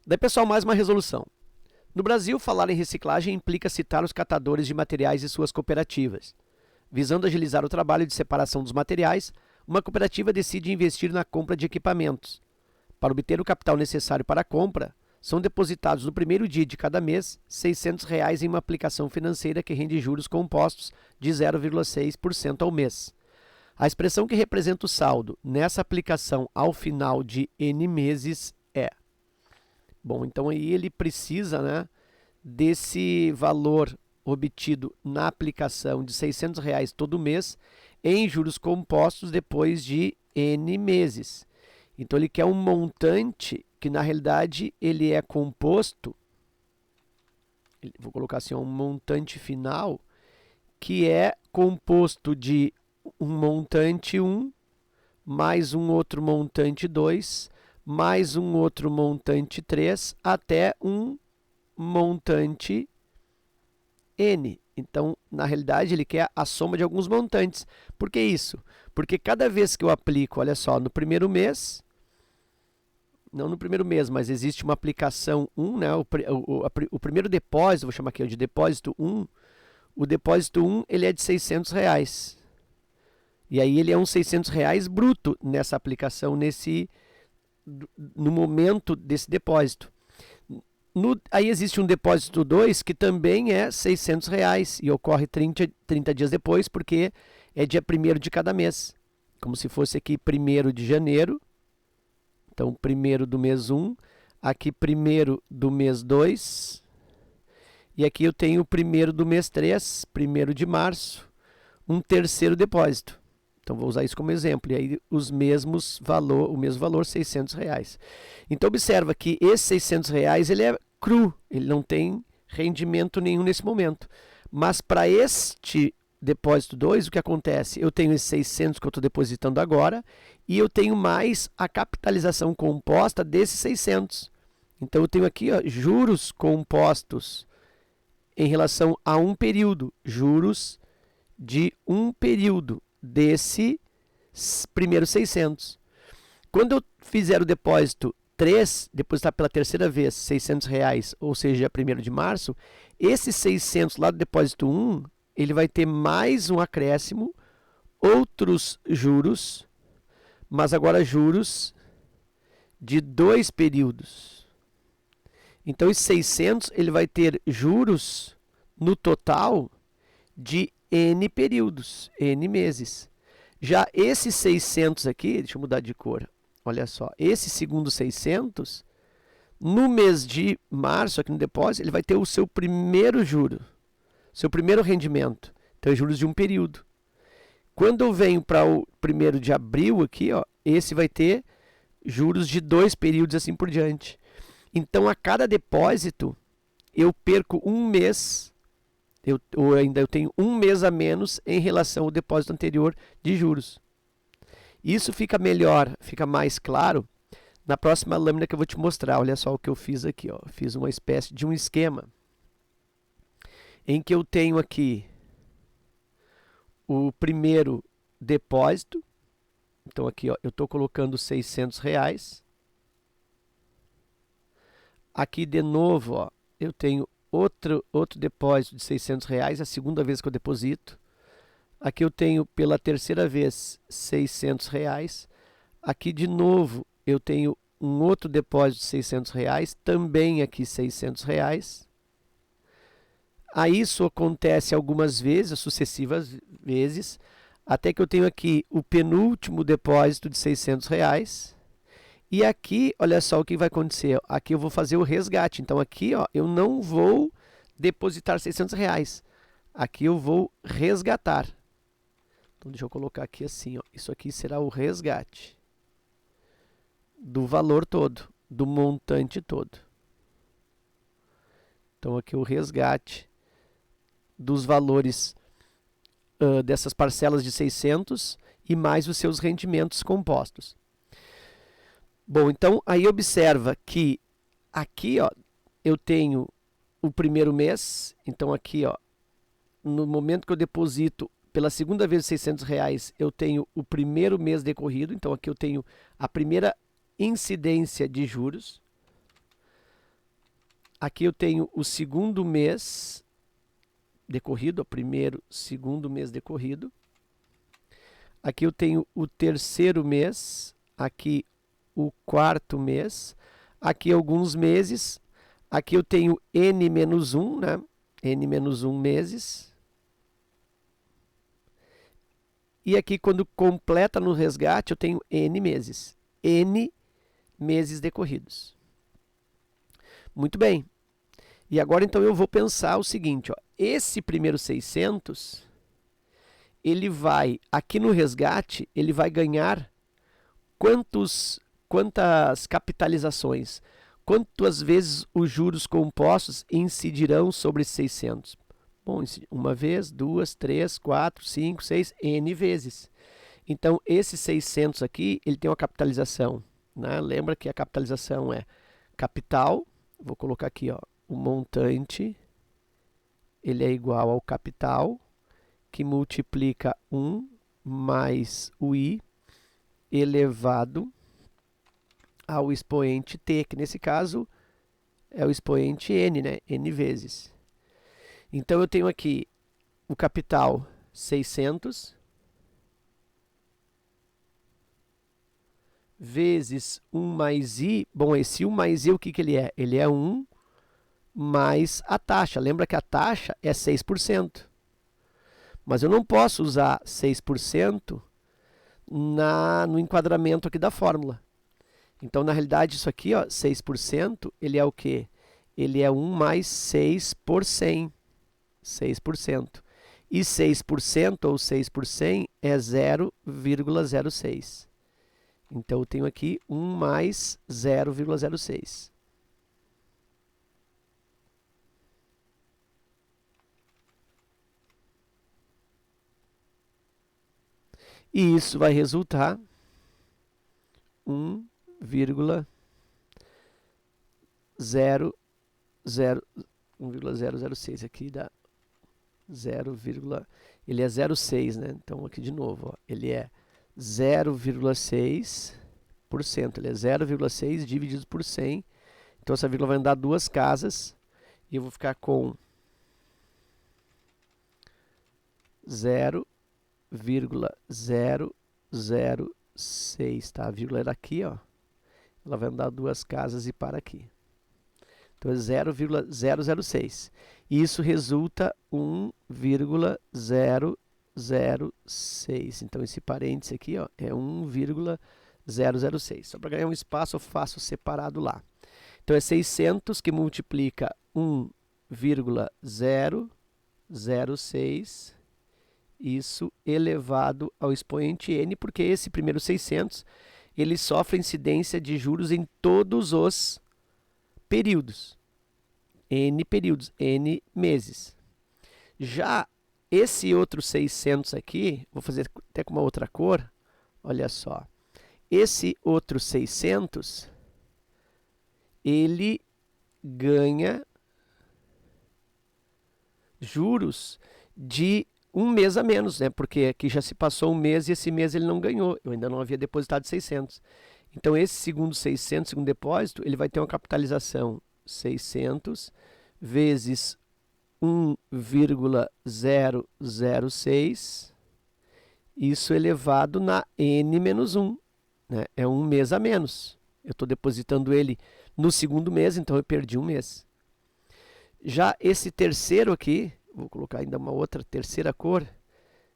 Daí, pessoal, mais uma resolução. No Brasil, falar em reciclagem implica citar os catadores de materiais e suas cooperativas. Visando agilizar o trabalho de separação dos materiais, uma cooperativa decide investir na compra de equipamentos. Para obter o capital necessário para a compra, são depositados no primeiro dia de cada mês R$ 600 em uma aplicação financeira que rende juros compostos de 0,6% ao mês. A expressão que representa o saldo nessa aplicação ao final de N meses é... Bom, então aí ele precisa, né, desse valor obtido na aplicação de R$ 600 todo mês em juros compostos depois de N meses. Então ele quer um montante que na realidade ele é composto, vou colocar assim, um montante final que é composto de um montante 1 mais um outro montante 2 mais um outro montante 3 até um montante N. Então, na realidade, ele quer a soma de alguns montantes. Por que isso? Porque cada vez que eu aplico, olha só, no primeiro mês, não no primeiro mês, mas existe uma aplicação 1, né? O primeiro depósito, vou chamar aqui de depósito 1, o depósito 1 ele é de R$ 600. E aí ele é uns R$ 600 bruto nessa aplicação, no momento desse depósito. Aí existe um depósito 2 que também é R$ 600 e ocorre 30 dias depois, porque é dia 1º de cada mês. Como se fosse aqui 1º de janeiro. Então, 1º do mês 1, aqui 1º do mês 2. E aqui eu tenho 1º do mês 3, 1º de março, um terceiro depósito. Então, vou usar isso como exemplo. E aí, o mesmo valor, R$ 600. Então, observa que esse R$ 600 ele é cru, ele não tem rendimento nenhum nesse momento. Mas para este depósito 2, o que acontece? Eu tenho esses 600 que eu estou depositando agora e eu tenho mais a capitalização composta desses 600. Então, eu tenho aqui juros compostos em relação a um período, juros de um período desse primeiro 600. Quando eu fizer o depósito 3, depositar pela terceira vez R$ 600, ou seja, 1º de março, esses 600 lá do depósito 1, ele vai ter mais um acréscimo, outros juros, mas agora juros de 2 períodos. Então, esses 600, ele vai ter juros no total de N períodos, N meses. Já esses 600 aqui, deixa eu mudar de cor, olha só, esse segundo 600, no mês de março, aqui no depósito, ele vai ter o seu primeiro juro, seu primeiro rendimento. Então, é juros de um período. Quando eu venho para o 1º de abril aqui, ó, esse vai ter juros de 2 períodos, assim por diante. Então, a cada depósito, eu perco um mês, eu tenho um mês a menos em relação ao depósito anterior de juros. Isso fica melhor, fica mais claro na próxima lâmina que eu vou te mostrar. Olha só o que eu fiz aqui, ó. Fiz uma espécie de um esquema em que eu tenho aqui o primeiro depósito. Então aqui, ó, eu estou colocando R$ 600. Aqui de novo, ó, eu tenho outro depósito de R$ 600, a segunda vez que eu deposito. Aqui eu tenho pela terceira vez R$ 600. Aqui de novo eu tenho um outro depósito de R$ 600, também aqui R$ 600. Aí isso acontece algumas vezes, sucessivas vezes, até que eu tenho aqui o penúltimo depósito de R$ 600. E aqui, olha só o que vai acontecer. Aqui eu vou fazer o resgate. Então aqui, ó, eu não vou depositar R$ 600. Aqui eu vou resgatar. Então deixa eu colocar aqui assim, ó. Isso aqui será o resgate do valor todo, do montante todo. Então aqui o resgate dos valores dessas parcelas de 600 e mais os seus rendimentos compostos. Bom, então aí observa que aqui, ó, eu tenho o primeiro mês. Então aqui, ó, no momento que eu deposito pela segunda vez R$ 600, eu tenho o primeiro mês decorrido. Então aqui eu tenho a primeira incidência de juros. Aqui eu tenho o segundo mês decorrido, o primeiro, segundo mês decorrido. Aqui eu tenho o terceiro mês, aqui o quarto mês, aqui alguns meses, aqui eu tenho N-1, né? N-1 meses. E aqui quando completa no resgate eu tenho N meses. N meses decorridos. Muito bem. E agora então eu vou pensar o seguinte, ó, esse primeiro 600, ele vai, aqui no resgate, ele vai ganhar quantas capitalizações? Quantas vezes os juros compostos incidirão sobre 600? Bom, uma vez, duas, três, quatro, cinco, seis, N vezes. Então, esse 600 aqui, ele tem uma capitalização, né? Lembra que a capitalização é capital, vou colocar aqui, ó, o montante, ele é igual ao capital, que multiplica 1 mais o I elevado ao expoente t, que nesse caso é o expoente n, né? N vezes. Então, eu tenho aqui o capital 600 vezes 1 mais i. Bom, esse 1 mais i, o que ele é? Ele é 1 mais a taxa. Lembra que a taxa é 6%. Mas eu não posso usar 6% no enquadramento aqui da fórmula. Então, na realidade, isso aqui, ó, 6%, ele é o quê? Ele é 1 mais 6 por 100. 6%. E 6% ou 6 por 100 é 0,06. Então, eu tenho aqui 1 mais 0,06. E isso vai resultar 1,006. Aqui dá 0, ele é 0,6, né? Então, aqui de novo, ó, ele é 0,6%. Ele é 0,6 dividido por 100. Então, essa vírgula vai andar duas casas. E eu vou ficar com 0,006, tá? A vírgula é daqui, ó. Ela vai andar duas casas e para aqui. Então, é 0,006. E isso resulta 1,006. Então, esse parênteses aqui, ó, é 1,006. Só para ganhar um espaço, eu faço separado lá. Então, é 600 que multiplica 1,006. Isso elevado ao expoente n, porque esse primeiro 600, ele sofre incidência de juros em todos os períodos. N períodos, N meses. Já esse outro 600 aqui, vou fazer até com uma outra cor, olha só. Esse outro 600, ele ganha juros de um mês a menos, né? Porque aqui já se passou um mês e esse mês ele não ganhou. Eu ainda não havia depositado 600. Então, esse segundo 600, segundo depósito, ele vai ter uma capitalização 600 vezes 1,006, isso elevado na N-1, né? É um mês a menos. Eu estou depositando ele no segundo mês, então eu perdi um mês. Já esse terceiro aqui, vou colocar ainda uma outra terceira cor, deixa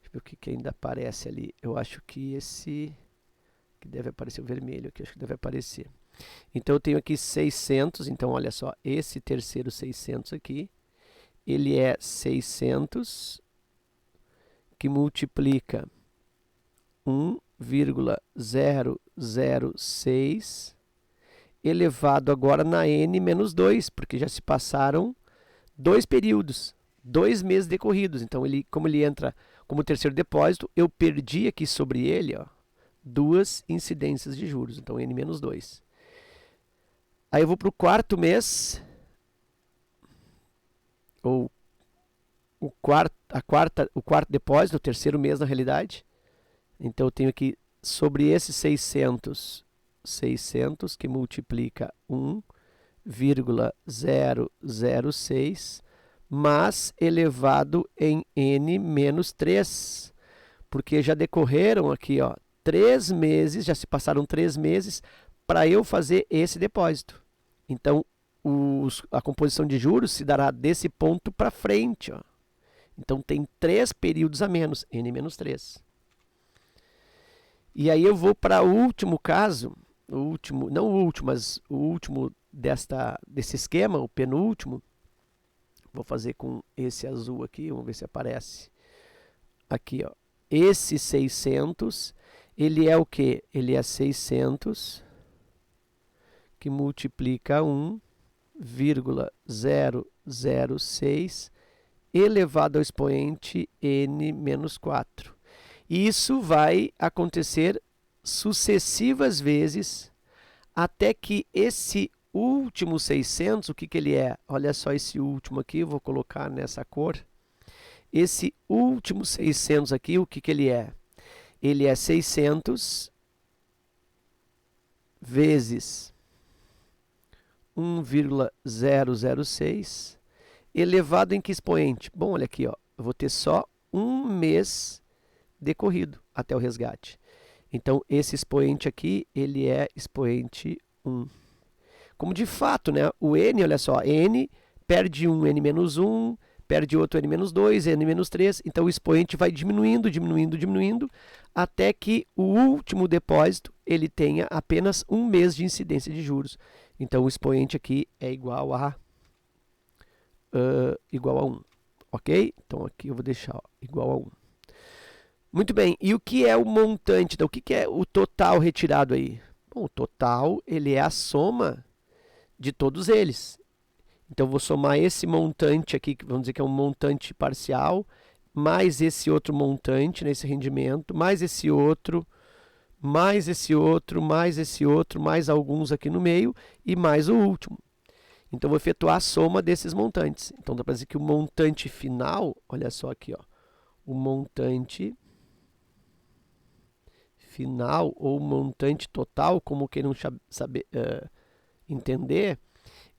eu ver o que ainda aparece ali. Eu acho que esse, que deve aparecer o vermelho aqui, acho que deve aparecer. Então, eu tenho aqui 600, então, olha só, esse terceiro 600 aqui, ele é 600 que multiplica 1,006 elevado agora na N-2, porque já se passaram 2 períodos, 2 meses decorridos. Então, como ele entra como terceiro depósito, eu perdi aqui sobre ele, ó, 2 incidências de juros, então N-2. Aí eu vou para o quarto mês, ou o quarto depósito, o terceiro mês na realidade. Então eu tenho aqui sobre esses 600 que multiplica 1 1,006, mas elevado em n menos 3, porque já decorreram aqui, ó, 3 meses, já se passaram 3 meses para eu fazer esse depósito. Então, a composição de juros se dará desse ponto para frente, ó. Então, tem 3 períodos a menos, n menos 3. E aí eu vou para o último caso, não o último, mas o último desse esquema, o penúltimo. Vou fazer com esse azul aqui, vamos ver se aparece. Aqui, ó. Esse 600, ele é o quê? Ele é 600 que multiplica 1,006 elevado ao expoente n menos 4. E isso vai acontecer sucessivas vezes até que esse último 600, o que ele é? Olha só esse último aqui, eu vou colocar nessa cor. Esse último 600 aqui, o que ele é? Ele é 600 vezes 1,006 elevado em que expoente? Bom, olha aqui, ó, eu vou ter só um mês decorrido até o resgate. Então, esse expoente aqui, ele é expoente 1. Como de fato, né, o n, olha só, n perde um n menos 1, perde outro n menos 2, n menos 3. Então, o expoente vai diminuindo, diminuindo, diminuindo, até que o último depósito ele tenha apenas um mês de incidência de juros. Então, o expoente aqui é igual a 1, ok? Então, aqui eu vou deixar ó, igual a 1. Muito bem, e o que é o montante? Então, o que é o total retirado aí? Bom, o total ele é a soma de todos eles. Então, eu vou somar esse montante aqui, que vamos dizer que é um montante parcial, mais esse outro montante nesse rendimento, mais esse outro, mais esse outro, mais esse outro, mais alguns aqui no meio e mais o último. Então, eu vou efetuar a soma desses montantes. Então, dá para dizer que o montante final, olha só aqui, ó, o montante final ou montante total, como queiram saber, entender,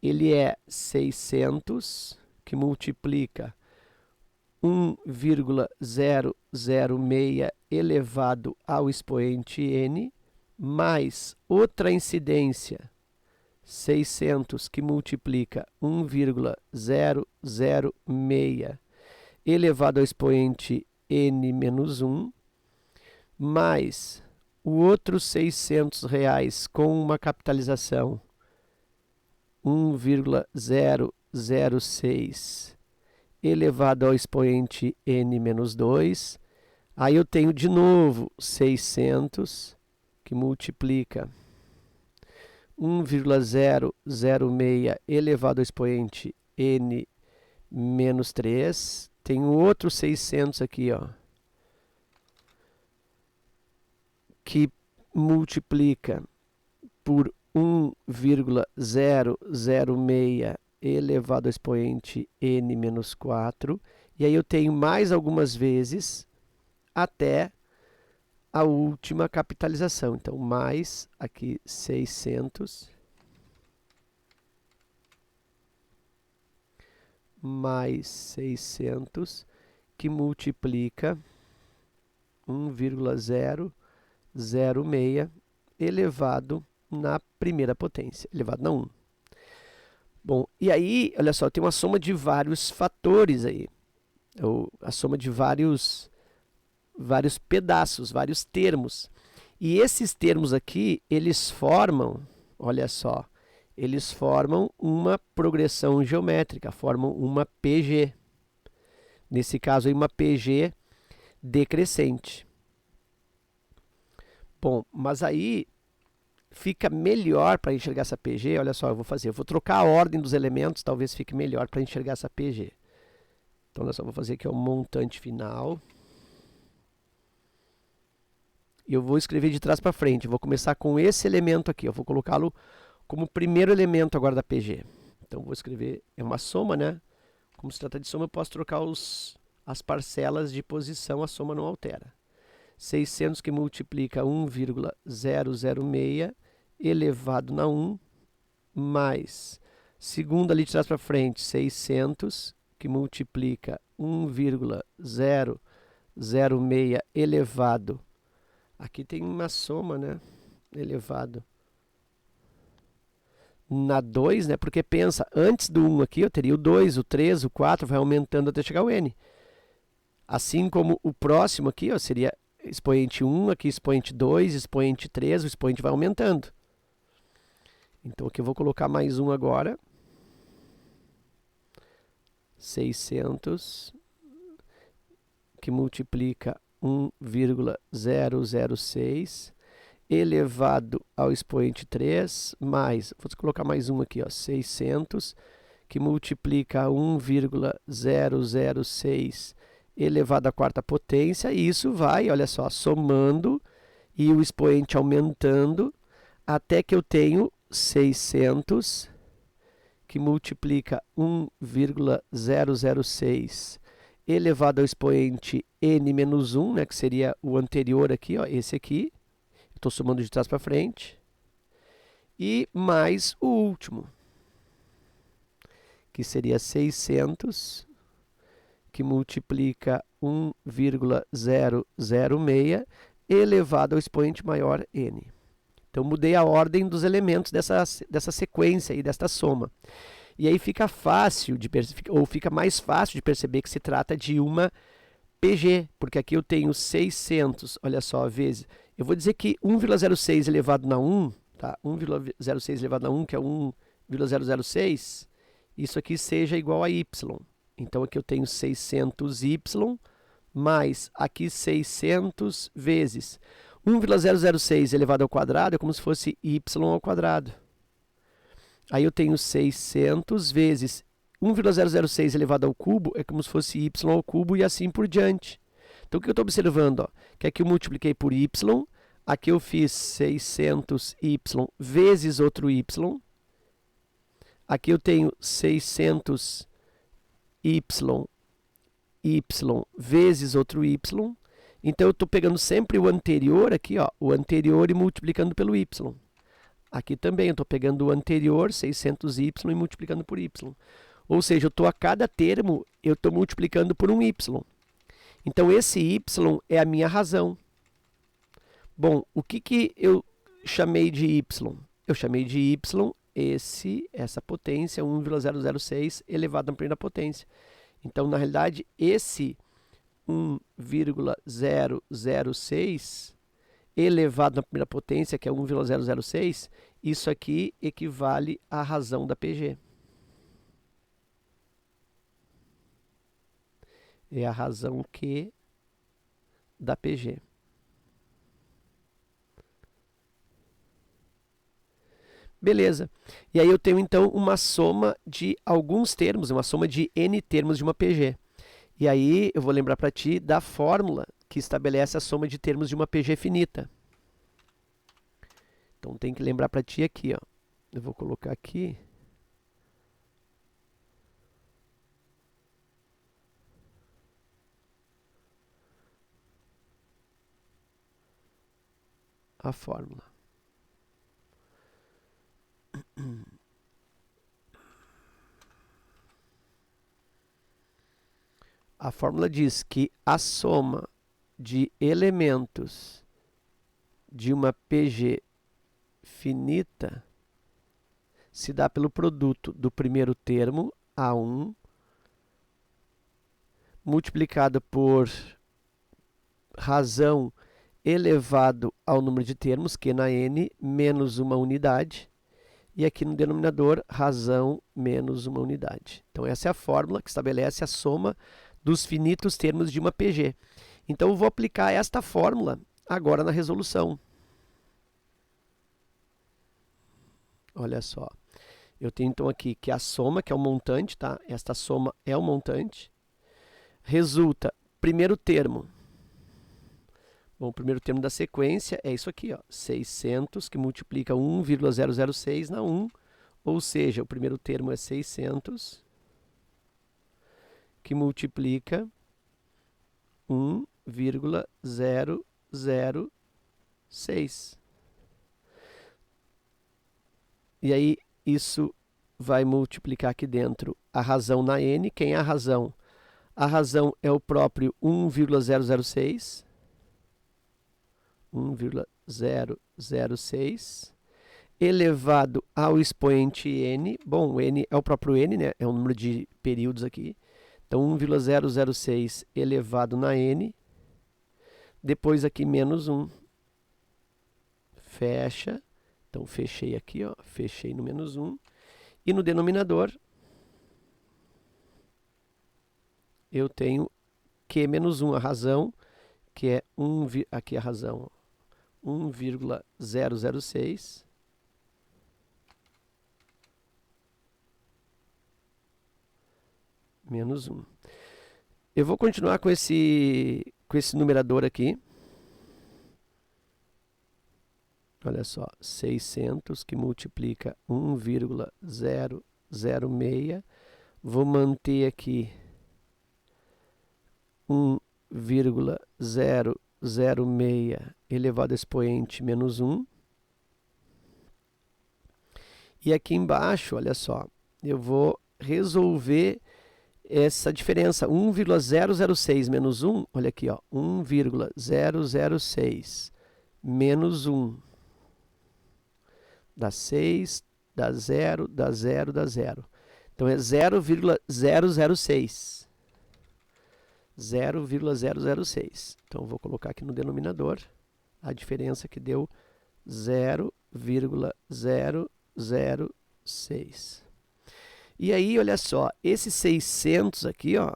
ele é 600 que multiplica 1,006 elevado ao expoente n, mais outra incidência, 600 que multiplica 1,006 elevado ao expoente n menos 1, mais o outro R$600 com uma capitalização 1,006 elevado ao expoente n menos 2. Aí eu tenho de novo 600 que multiplica 1,006 elevado ao expoente n menos 3. Tenho outro 600 aqui, ó, que multiplica por 1,006 elevado ao expoente n menos 4. E aí eu tenho mais algumas vezes até a última capitalização. Então, mais aqui 600 mais 600 que multiplica 1,006 elevado na primeira potência, elevado na 1. Bom, e aí, olha só, tem uma soma de vários fatores aí. A soma de vários pedaços, vários termos. E esses termos aqui, eles formam, olha só, eles formam uma progressão geométrica, formam uma PG. Nesse caso aí, uma PG decrescente. Bom, mas aí fica melhor para enxergar essa PG. Olha só, eu vou trocar a ordem dos elementos, talvez fique melhor para enxergar essa PG. Então, olha só, vou fazer aqui o montante final. E eu vou escrever de trás para frente. Eu vou começar com esse elemento aqui. Eu vou colocá-lo como primeiro elemento agora da PG. Então, vou escrever, é uma soma, né? Como se trata de soma, eu posso trocar as parcelas de posição, a soma não altera. 600 que multiplica 1,006 elevado na 1, mais Segunda ali de trás para frente, 600, que multiplica 1,006 elevado. Aqui tem uma soma, né? Elevado na 2, né? Porque pensa, antes do 1 aqui eu teria o 2, o 3, o 4, vai aumentando até chegar ao n. Assim como o próximo aqui, ó, seria expoente 1, aqui expoente 2, expoente 3, o expoente vai aumentando. Então aqui eu vou colocar mais um agora. 600, que multiplica 1,006 elevado ao expoente 3, mais, vou colocar mais um aqui, ó, 600, que multiplica 1,006 elevado à quarta potência, e isso vai, olha só, somando e o expoente aumentando, até que eu tenho 600, que multiplica 1,006 elevado ao expoente n menos 1, né, que seria o anterior aqui, ó, esse aqui. Estou somando de trás para frente. E mais o último, que seria 600, que multiplica 1,006 elevado ao expoente maior n. Então, mudei a ordem dos elementos dessa sequência e desta soma. E aí fica fácil ou fica mais fácil de perceber que se trata de uma PG, porque aqui eu tenho 600, olha só, vezes. Eu vou dizer que 1,06 elevado na 1, tá? 1,06 elevado na 1, que é 1,006, isso aqui seja igual a y. Então, aqui eu tenho 600y, mais aqui 600 vezes 1,006 elevado ao quadrado é como se fosse y ao quadrado. Aí eu tenho 600 vezes 1,006 elevado ao cubo é como se fosse y ao cubo e assim por diante. Então, o que eu estou observando? Ó, que aqui eu multipliquei por y, aqui eu fiz 600y vezes outro y, aqui eu tenho 600y vezes outro y. Então, eu estou pegando sempre o anterior aqui, ó, o anterior e multiplicando pelo y. Aqui também eu estou pegando o anterior, 600y, e multiplicando por y. Ou seja, eu estou a cada termo, eu estou multiplicando por um y. Então, esse y é a minha razão. Bom, o que eu chamei de y? Eu chamei de y essa potência, 1,006 elevado à primeira potência. Então, na realidade, esse 1,006 elevado na primeira potência, que é 1,006, isso aqui equivale à razão da PG. É a razão Q da PG. Beleza. E aí eu tenho, então, uma soma de alguns termos, uma soma de n termos de uma PG. E aí eu vou lembrar para ti da fórmula que estabelece a soma de termos de uma PG finita. Então, tem que lembrar para ti aqui, ó. Eu vou colocar aqui. A fórmula. A fórmula diz que a soma de elementos de uma PG finita se dá pelo produto do primeiro termo, A1, multiplicado por razão elevado ao número de termos, Q na n, menos uma unidade. E aqui no denominador, razão menos uma unidade. Então, essa é a fórmula que estabelece a soma dos finitos termos de uma PG. Então, eu vou aplicar esta fórmula agora na resolução. Olha só. Eu tenho, então, aqui que a soma, que é o montante, tá? Esta soma é o montante. Resulta, primeiro termo. Bom, o primeiro termo da sequência é isso aqui, ó, 600, que multiplica 1,006 na 1, ou seja, o primeiro termo é 600, que multiplica 1,006. E aí, isso vai multiplicar aqui dentro a razão na n. Quem é a razão? A razão é o próprio 1,006. 1,006 elevado ao expoente n. Bom, o n é o próprio n, né? É o número de períodos aqui. Então, 1,006 elevado na n. Depois aqui, menos 1. Fecha. Então, fechei aqui, ó. Fechei no menos 1. E no denominador, eu tenho Q menos 1, a razão, que é 1, aqui a razão, 1,006 menos 1. Eu vou continuar com esse numerador aqui. Olha só, 600 que multiplica 1,006. Vou manter aqui 1,006 elevado a expoente menos 1. E aqui embaixo, olha só, eu vou resolver essa diferença. 1,006 menos 1, olha aqui, ó, 1,006 menos 1. Dá 6, dá 0, dá 0, dá 0. Então, é 0,006. 0,006. Então, eu vou colocar aqui no denominador a diferença que deu 0,006. E aí, olha só, esse 600 aqui, ó,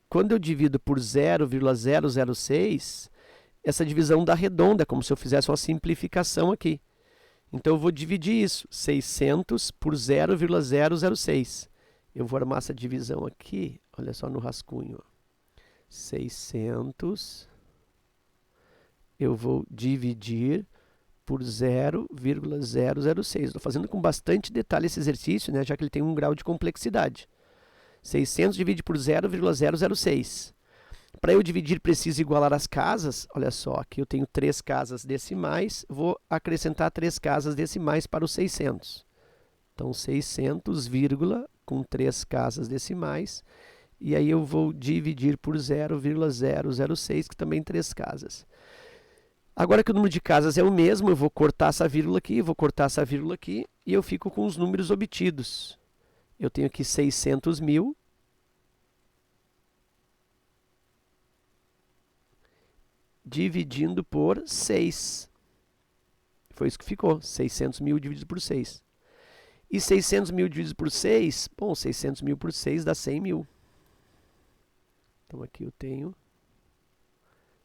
quando eu divido por 0,006, essa divisão dá redonda, como se eu fizesse uma simplificação aqui. Então, eu vou dividir isso, 600 por 0,006. Eu vou armar essa divisão aqui, olha só no rascunho. 600, eu vou dividir por 0,006. Estou fazendo com bastante detalhe esse exercício, né, já que ele tem um grau de complexidade. 600 divide por 0,006. Para eu dividir, preciso igualar as casas. Olha só, aqui eu tenho 3 casas decimais. Vou acrescentar 3 casas decimais para os 600. Então, 600, vírgula, com 3 casas decimais. E aí eu vou dividir por 0,006, que também 3 casas. Agora que o número de casas é o mesmo, eu vou cortar essa vírgula aqui, vou cortar essa vírgula aqui, e eu fico com os números obtidos. Eu tenho aqui 600 mil. Dividindo por 6. Foi isso que ficou, 600 mil dividido por 6. E 600 mil dividido por 6, bom, 600 mil por 6 dá 100 mil. Então, aqui eu tenho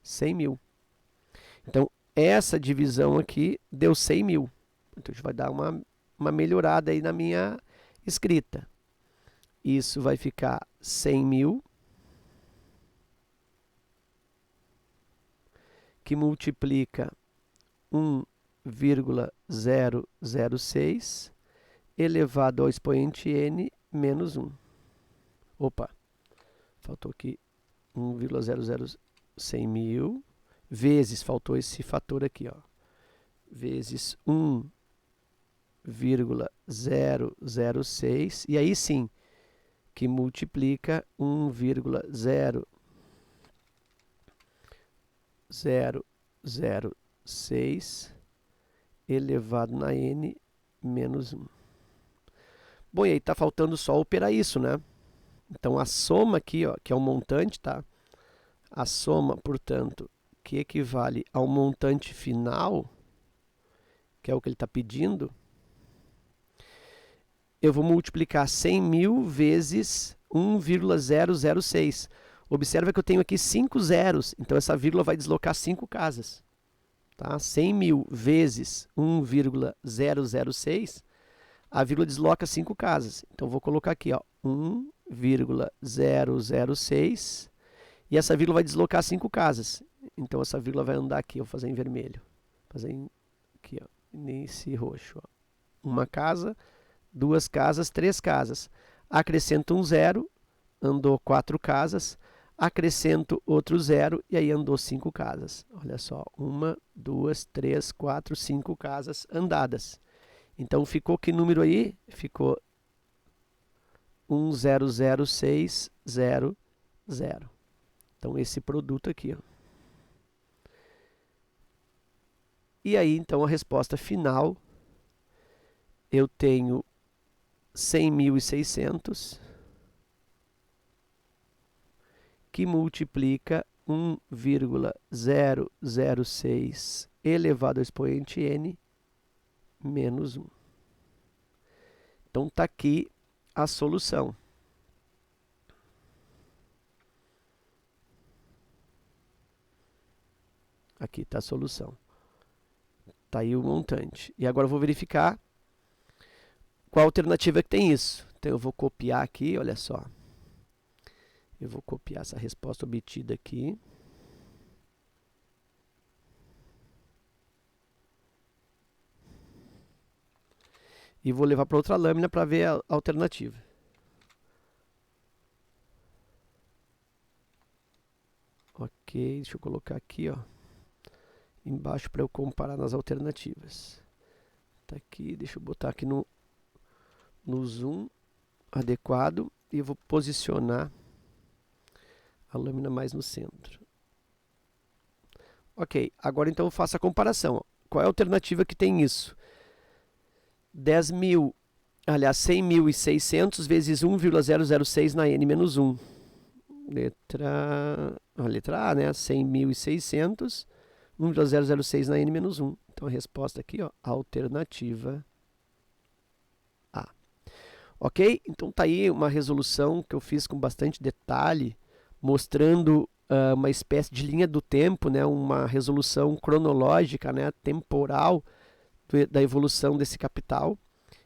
100 mil. Então, essa divisão aqui deu 100 mil. Então, a gente vai dar uma melhorada aí na minha escrita. Isso vai ficar 100 mil. Que multiplica 1,006 elevado ao expoente n menos 1. Opa, faltou aqui 1,00 mil, vezes, faltou esse fator aqui, ó, vezes 1,006, e aí sim, que multiplica 1,006 elevado na n menos 1. Bom, e aí está faltando só operar isso, né? Então, a soma aqui, ó, que é o montante, tá? A soma, portanto, que equivale ao montante final, que é o que ele está pedindo, eu vou multiplicar 100 mil vezes 1,006. Observa que eu tenho aqui 5 zeros, então essa vírgula vai deslocar 5 casas. Tá? 100 mil vezes 1,006, a vírgula desloca 5 casas. Então, vou colocar aqui, ó, 1,006, e essa vírgula vai deslocar 5 casas. Então, essa vírgula vai andar aqui, eu vou fazer em vermelho. Vou fazer aqui, ó, nesse roxo. Ó. Uma casa, 2 casas, 3 casas. Acrescento um zero, andou 4 casas. Acrescento outro zero e aí andou 5 casas. Olha só, 1, 2, 3, 4, 5 casas andadas. Então, ficou que número aí? Ficou 100,600. Então, esse produto aqui, ó. E aí, então, a resposta final, eu tenho 100.600 que multiplica 1,006 elevado ao expoente n menos 1. Então, está aqui a solução. Aqui está a solução. Está aí o montante. E agora eu vou verificar qual alternativa que tem isso. Então, eu vou copiar aqui, olha só. Eu vou copiar essa resposta obtida aqui. E vou levar para outra lâmina para ver a alternativa. Ok, deixa eu colocar aqui, ó, embaixo para eu comparar nas alternativas. Tá aqui, deixa eu botar aqui no zoom adequado e eu vou posicionar a lâmina mais no centro. Ok, agora então eu faço a comparação. Qual é a alternativa que tem isso? 100.600 vezes 1,006 na n-1. A letra A, né? 100.600, 1,006 na n-1. Então a resposta aqui, ó, alternativa A. Ok? Então tá aí uma resolução que eu fiz com bastante detalhe, mostrando uma espécie de linha do tempo, né? Uma resolução cronológica, né? Temporal da evolução desse capital.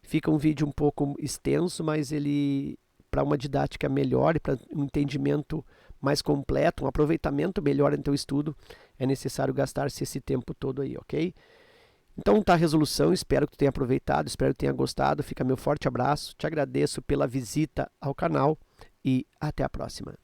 Fica um vídeo um pouco extenso, mas ele, para uma didática melhor e para um entendimento mais completo, um aproveitamento melhor no teu estudo, é necessário gastar-se esse tempo todo aí, ok? Então tá a resolução, espero que tu tenha aproveitado, espero que tenha gostado. Fica meu forte abraço, te agradeço pela visita ao canal e até a próxima.